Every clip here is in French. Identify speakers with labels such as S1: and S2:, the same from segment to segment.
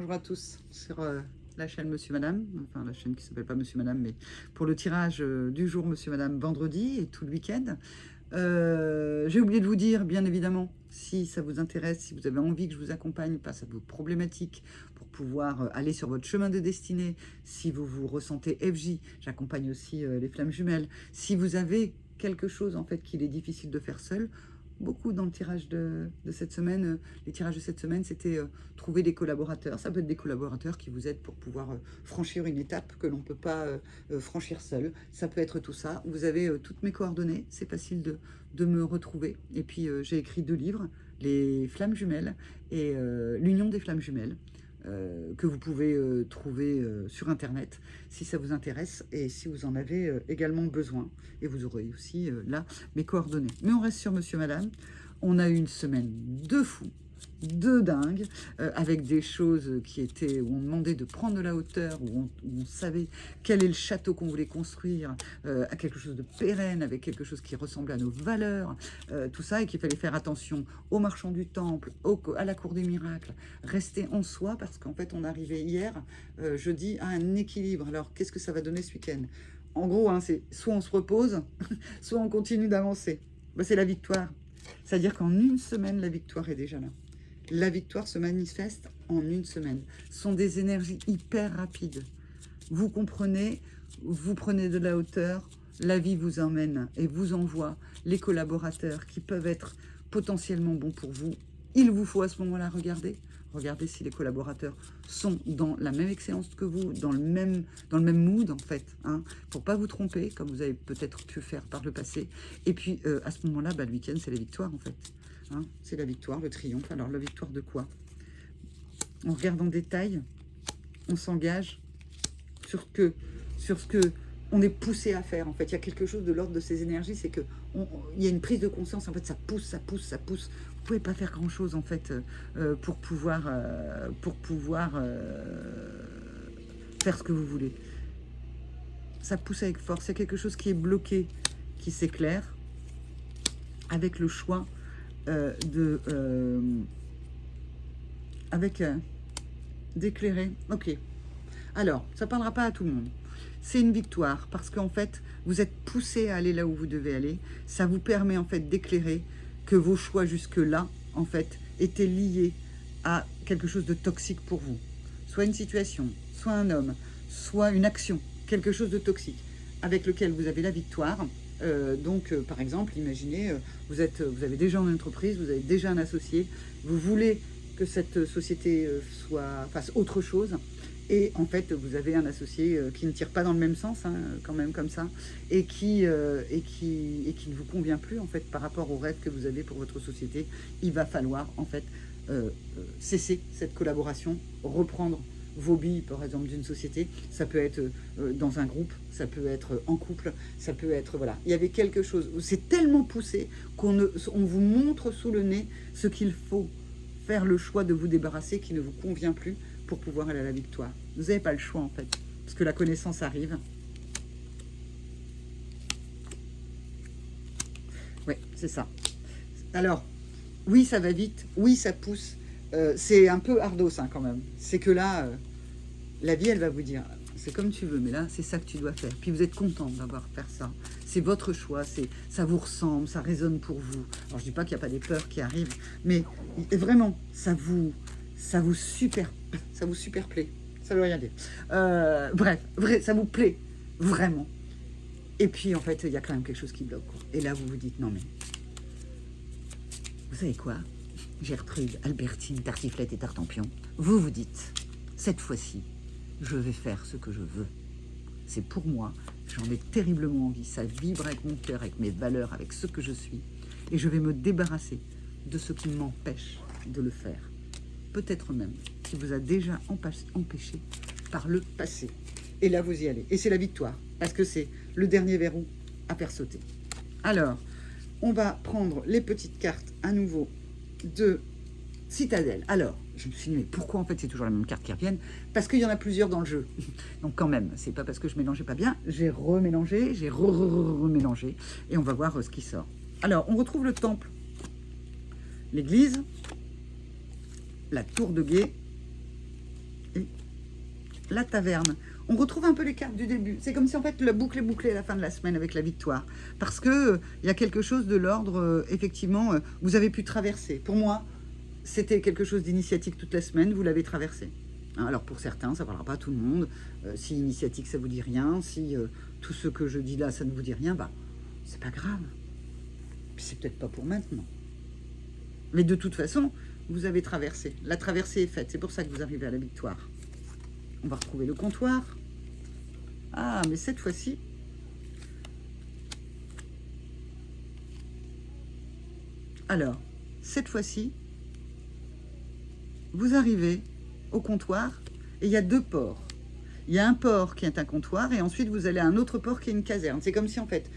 S1: Bonjour à tous sur la chaîne Monsieur Madame, enfin la chaîne qui s'appelle pas Monsieur Madame, mais pour le tirage du jour Monsieur Madame vendredi et tout le week-end. J'ai oublié de vous dire, bien évidemment, si ça vous intéresse, si vous avez envie que je vous accompagne face à vos problématiques pour pouvoir aller sur votre chemin de destinée, si vous vous ressentez FJ, j'accompagne aussi les flammes jumelles. Si vous avez quelque chose en fait qu'il est difficile de faire seul, beaucoup dans le tirage de cette semaine, les tirages de cette semaine, c'était trouver des collaborateurs. Ça peut être des collaborateurs qui vous aident pour pouvoir franchir une étape que l'on ne peut pas franchir seul. Ça peut être tout ça. Vous avez toutes mes coordonnées, c'est facile de me retrouver. Et puis j'ai écrit 2 livres, Les Flammes Jumelles et L'Union des Flammes Jumelles. Que vous pouvez trouver sur internet si ça vous intéresse et si vous en avez également besoin, et vous aurez aussi là mes coordonnées. Mais on reste sur Monsieur Madame. On a eu une semaine de fou, de dingue, avec des choses qui étaient où on demandait de prendre de la hauteur, où on savait quel est le château qu'on voulait construire, à quelque chose de pérenne, avec quelque chose qui ressemblait à nos valeurs, tout ça, et qu'il fallait faire attention aux marchands du temple, à la cour des miracles, rester en soi, parce qu'en fait on arrivait hier, jeudi, à un équilibre. Alors qu'est-ce que ça va donner ce week-end? En gros, hein, c'est soit on se repose, soit on continue d'avancer. Ben, c'est la victoire. C'est-à-dire qu'en une semaine, la victoire est déjà là. La victoire se manifeste en une semaine. Ce sont des énergies hyper rapides. Vous comprenez, vous prenez de la hauteur, la vie vous emmène et vous envoie les collaborateurs qui peuvent être potentiellement bons pour vous. Il vous faut à ce moment-là regarder. Regardez si les collaborateurs sont dans la même excellence que vous, dans le même mood en fait, hein, pour pas vous tromper, comme vous avez peut-être pu faire par le passé. Et puis à ce moment-là, bah, le week-end, c'est la victoire en fait. Hein, c'est la victoire, le triomphe. Alors la victoire de quoi? On regarde en détail, on s'engage sur ce que on est poussé à faire. En fait, il y a quelque chose de l'ordre de ces énergies, c'est que il y a une prise de conscience. En fait, ça pousse, ça pousse, ça pousse. Vous pouvez pas faire grand chose en fait pour pouvoir faire ce que vous voulez. Ça pousse avec force. Il y a quelque chose qui est bloqué, qui s'éclaire avec le choix d'éclairer. Ok. Alors, ça ne parlera pas à tout le monde. C'est une victoire parce qu'en fait, vous êtes poussé à aller là où vous devez aller. Ça vous permet en fait d'éclairer que vos choix jusque-là, en fait, étaient liés à quelque chose de toxique pour vous. Soit une situation, soit un homme, soit une action, quelque chose de toxique avec lequel vous avez la victoire. Par exemple, imaginez, vous avez déjà une entreprise, vous avez déjà un associé, vous voulez que cette société fasse autre chose, et en fait, vous avez un associé qui ne tire pas dans le même sens, hein, quand même comme ça, et qui ne vous convient plus en fait par rapport aux rêves que vous avez pour votre société. Il va falloir en fait cesser cette collaboration, reprendre vos billes, par exemple, d'une société. Ça peut être dans un groupe, ça peut être en couple, ça peut être, voilà. Il y avait quelque chose, c'est tellement poussé qu'on vous montre sous le nez ce qu'il faut faire le choix de vous débarrasser qui ne vous convient plus pour pouvoir aller à la victoire. Vous n'avez pas le choix, en fait, parce que la connaissance arrive. Oui, c'est ça. Alors, oui, ça va vite, oui, ça pousse. C'est un peu ardos hein, quand même. C'est que là, la vie, elle va vous dire, c'est comme tu veux, mais là, c'est ça que tu dois faire. Puis vous êtes content d'avoir fait ça. C'est votre choix, ça vous ressemble, ça résonne pour vous. Alors, je dis pas qu'il n'y a pas des peurs qui arrivent, mais vraiment, ça vous super plaît. Ça veut rien dire. Bref, ça vous plaît, vraiment. Et puis, en fait, il y a quand même quelque chose qui bloque, quoi. Et là, vous vous dites, non mais, vous savez quoi? Gertrude, Albertine, Tartiflette et Tartampion, vous vous dites, cette fois-ci, je vais faire ce que je veux. C'est pour moi, j'en ai terriblement envie, ça vibre avec mon cœur, avec mes valeurs, avec ce que je suis, et je vais me débarrasser de ce qui m'empêche de le faire. Peut-être même qui vous a déjà empêché par le passé. Et là, vous y allez. Et c'est la victoire, parce que c'est le dernier verrou à faire sauter. Alors, on va prendre les petites cartes à nouveau de Citadelle. Alors, je me suis dit, mais pourquoi en fait c'est toujours la même carte qui reviennent? Parce qu'il y en a plusieurs dans le jeu. Donc quand même, c'est pas parce que je mélangeais pas bien, j'ai remélangé, j'ai remélangé, et on va voir ce qui sort. Alors, on retrouve le temple, l'église, la tour de guet et la taverne. On retrouve un peu les cartes du début. C'est comme si en fait la boucle est bouclée à la fin de la semaine avec la victoire. Parce que il y a quelque chose de l'ordre, effectivement, vous avez pu traverser. Pour moi, c'était quelque chose d'initiatique toute la semaine, vous l'avez traversé. Hein, alors pour certains, ça ne parlera pas à tout le monde. Si initiatique, ça ne vous dit rien, si tout ce que je dis là, ça ne vous dit rien, bah, c'est pas grave. Puis c'est peut-être pas pour maintenant. Mais de toute façon, vous avez traversé. La traversée est faite, c'est pour ça que vous arrivez à la victoire. On va retrouver le comptoir. Ah, mais cette fois-ci... Alors, cette fois-ci, vous arrivez au comptoir et il y a deux ports. Il y a un port qui est un comptoir et ensuite vous allez à un autre port qui est une caserne. C'est comme si en fait,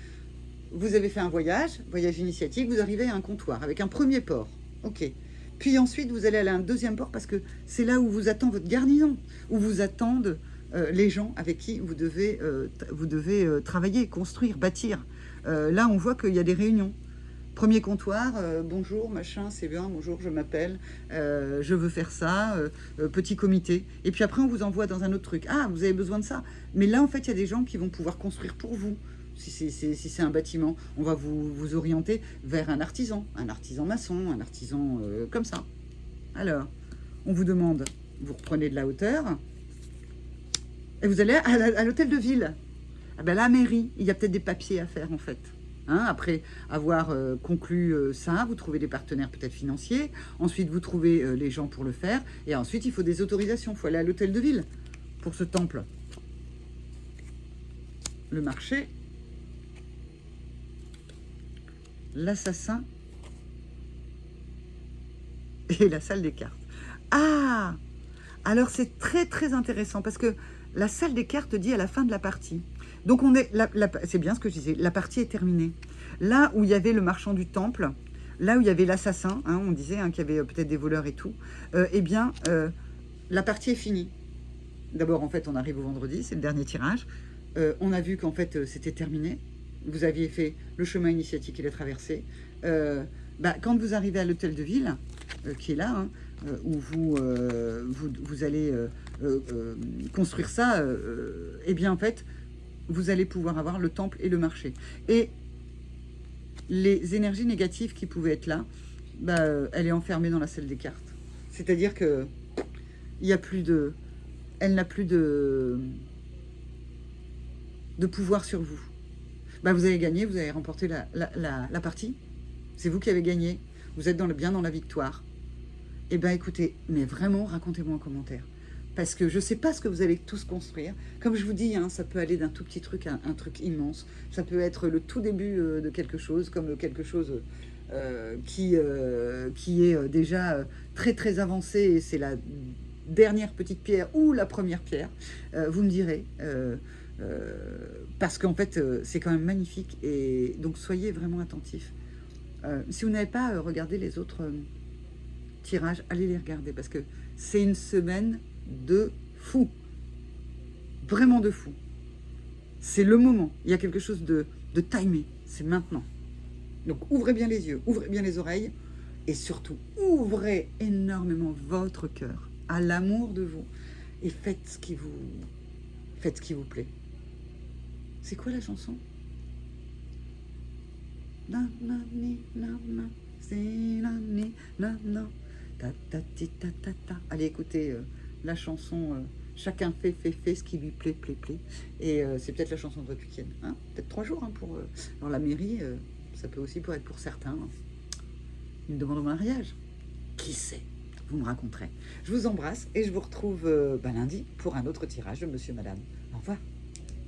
S1: vous avez fait un voyage initiatique, vous arrivez à un comptoir avec un premier port. Ok. Puis ensuite, vous allez aller à un deuxième port parce que c'est là où vous attend votre garnison, où vous attendent les gens avec qui vous devez travailler, construire, bâtir. Là, on voit qu'il y a des réunions. Premier comptoir, bonjour, machin, c'est bien, bonjour, je m'appelle, je veux faire ça, petit comité. Et puis après, on vous envoie dans un autre truc. Ah, vous avez besoin de ça. Mais là, en fait, il y a des gens qui vont pouvoir construire pour vous. Si c'est un bâtiment, on va vous orienter vers un artisan maçon, un artisan comme ça. Alors, on vous demande, vous reprenez de la hauteur, et vous allez à l'hôtel de ville. Ah ben, la mairie, il y a peut-être des papiers à faire en fait. Hein, après avoir conclu ça, vous trouvez des partenaires peut-être financiers, ensuite vous trouvez les gens pour le faire, et ensuite il faut des autorisations, il faut aller à l'hôtel de ville pour ce temple. Le marché, l'assassin et la salle des cartes. Ah! Alors c'est très très intéressant parce que la salle des cartes dit à la fin de la partie. Donc on est, c'est bien ce que je disais, la partie est terminée. Là où il y avait le marchand du temple, là où il y avait l'assassin, hein, on disait qu'il y avait peut-être des voleurs et tout, eh bien la partie est finie. D'abord en fait on arrive au vendredi, c'est le dernier tirage. On a vu qu'en fait c'était terminé. Vous aviez fait le chemin initiatique et la traversée. Quand vous arrivez à l'hôtel de ville, qui est là, hein, où vous allez construire ça, eh bien en fait, vous allez pouvoir avoir le temple et le marché. Et les énergies négatives qui pouvaient être là, elle est enfermée dans la salle des cartes. C'est-à-dire que il y a plus de, elle n'a plus de pouvoir sur vous. Vous avez gagné, vous avez remporté la partie. C'est vous qui avez gagné. Vous êtes bien dans la victoire. Eh bien, écoutez, mais vraiment, racontez-moi en commentaire. Parce que je ne sais pas ce que vous allez tous construire. Comme je vous dis, hein, ça peut aller d'un tout petit truc à un truc immense. Ça peut être le tout début de quelque chose, comme quelque chose qui est déjà très très avancé. Et c'est la dernière petite pierre ou la première pierre. Vous me direz. Parce qu'en fait, c'est quand même magnifique. Et donc, soyez vraiment attentifs. Si vous n'avez pas regardé les autres tirages, allez les regarder. Parce que c'est une semaine de fou. Vraiment de fou. C'est le moment. Il y a quelque chose de timé. C'est maintenant. Donc, ouvrez bien les yeux, ouvrez bien les oreilles. Et surtout, ouvrez énormément votre cœur à l'amour de vous. Et faites ce qui vous plaît. C'est quoi la chanson? Na na ni na na, c'est na ni na na, ta ta ti ta ta ta. Allez écoutez la chanson. Chacun fait ce qui lui plaît. Et c'est peut-être la chanson de votre week-end. Hein, peut-être 3 jours hein, pour dans la mairie. Ça peut aussi être pour certains une demande au mariage. Qui sait? Vous me raconterez. Je vous embrasse et je vous retrouve lundi pour un autre tirage de Monsieur Madame. Au revoir.